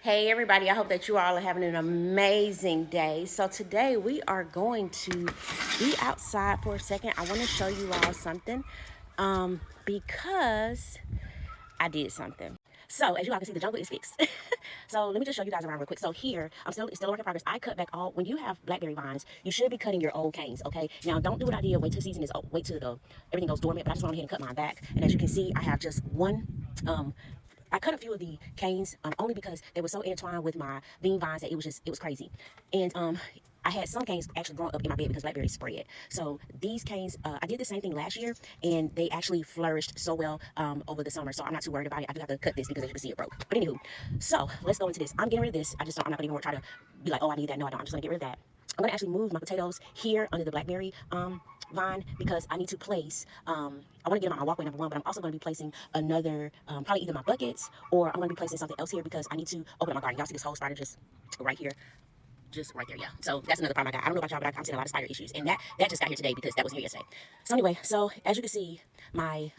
Hey everybody, I hope that you all are having an amazing day. So today we are going to be outside for a second. I want to show you all something because I did something. So as you all can see, the jungle is fixed. So let me just show you guys around real quick. So here, it's still a work in progress. I cut back all, when you have blackberry vines, you should be cutting your old canes, okay? Now don't do what I did, wait till the season is, wait till everything goes dormant, but I just went ahead and cut mine back. And as you can see, I have just one, I cut a few of the canes only because they were so intertwined with my bean vines that it was crazy. And I had some canes actually growing up in my bed because blackberries spread. So these canes, I did the same thing last year, and they actually flourished so well over the summer. So I'm not too worried about it. I do have to cut this because as you can see, it broke. But anywho, so let's go into this. I'm getting rid of this. I'm not gonna even try to be like, oh, I need that. No, I don't. I'm just gonna get rid of that. I'm gonna actually move my potatoes here under the blackberry vine because I need to place, I want to get them on my walkway, number one, but I'm also going to be placing another, probably either my buckets or I'm going to be placing something else here because I need to open up my garden. Y'all see this whole spider just right there, yeah. So that's another problem I got. I don't know about y'all, but I'm seeing a lot of spider issues, and that just got here today because that was here yesterday. So anyway, so as you can see, my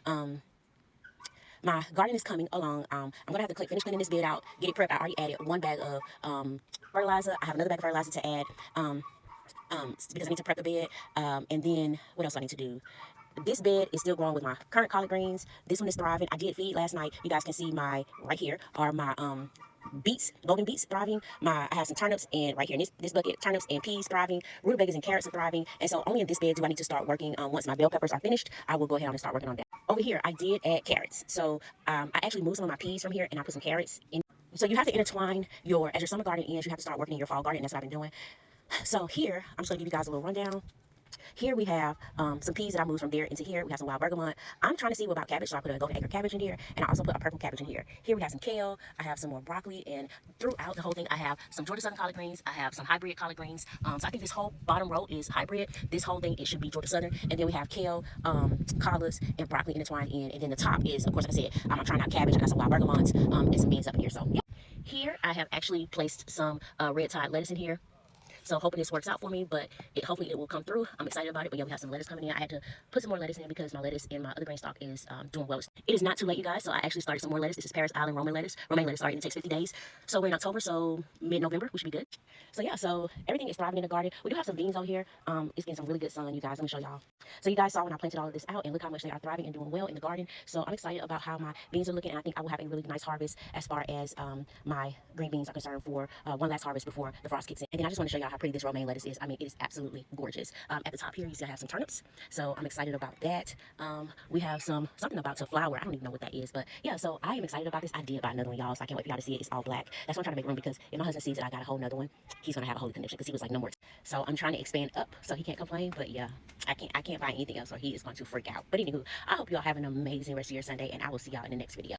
garden is coming along. I'm gonna have to finish cleaning this bed out, get it prepped. I already added one bag of fertilizer. I have another bag of fertilizer to add. Because I need to prep the bed. And then what else I need to do? This bed is still growing with my current collard greens. This one is thriving. I did feed last night. You guys can see my right here are my beets, golden beets thriving. I have some turnips, and right here in this bucket, turnips and peas thriving. Rutabagas and carrots are thriving. And so only in this bed do I need to start working. Once my bell peppers are finished, I will go ahead and start working on that. Over here, I did add carrots. So I actually moved some of my peas from here, and I put some carrots in. So you have to intertwine as your summer garden ends, you have to start working in your fall garden. And that's what I've been doing. So here, I'm just gonna give you guys a little rundown. Here we have some peas that I moved from there into here. We have some wild bergamot. I'm trying to see what about cabbage, so I put a golden acre cabbage in here, and I also put a purple cabbage in here. Here we have some kale. I have some more broccoli, and throughout the whole thing, I have some Georgia Southern collard greens. I have some hybrid collard greens. So I think this whole bottom row is hybrid. This whole thing, it should be Georgia Southern, and then we have kale, collards, and broccoli intertwined in, and then the top is, of course, like I said, I'm trying out cabbage. I got some wild bergamots and some beans up in here. So yeah. Here I have actually placed some red tide lettuce in here. So hoping this works out for me, but hopefully it will come through. I'm excited about it. But yeah, we have some lettuce coming in. I had to put some more lettuce in because my lettuce in my other grain stock is doing well. It is not too late, you guys. So I actually started some more lettuce. This is Paris Island romaine lettuce. Sorry, and it takes 50 days. So we're in October, so mid-November, we should be good. So yeah, so everything is thriving in the garden. We do have some beans over here. It's getting some really good sun, you guys. Let me show y'all. So you guys saw when I planted all of this out, and look how much they are thriving and doing well in the garden. So I'm excited about how my beans are looking, and I think I will have a really nice harvest as far as my green beans are concerned for one last harvest before the frost kicks in. And then I just want to show y'all how pretty this romaine lettuce is. I mean, it is absolutely gorgeous. At the top here, you see I have some turnips, so I'm excited about that. We have something about to flower. I don't even know what that is, but yeah, so I am excited about this. I did buy another one, y'all, so I can't wait for y'all to see it. It's all black. That's why I'm trying to make room, because if my husband sees it, I got a whole nother one. He's gonna have a holy condition because he was like, no more. So I'm trying to expand up so he can't complain, but yeah, I can't buy anything else or he is going to freak out. But anywho, I hope y'all have an amazing rest of your Sunday, and I will see y'all in the next video.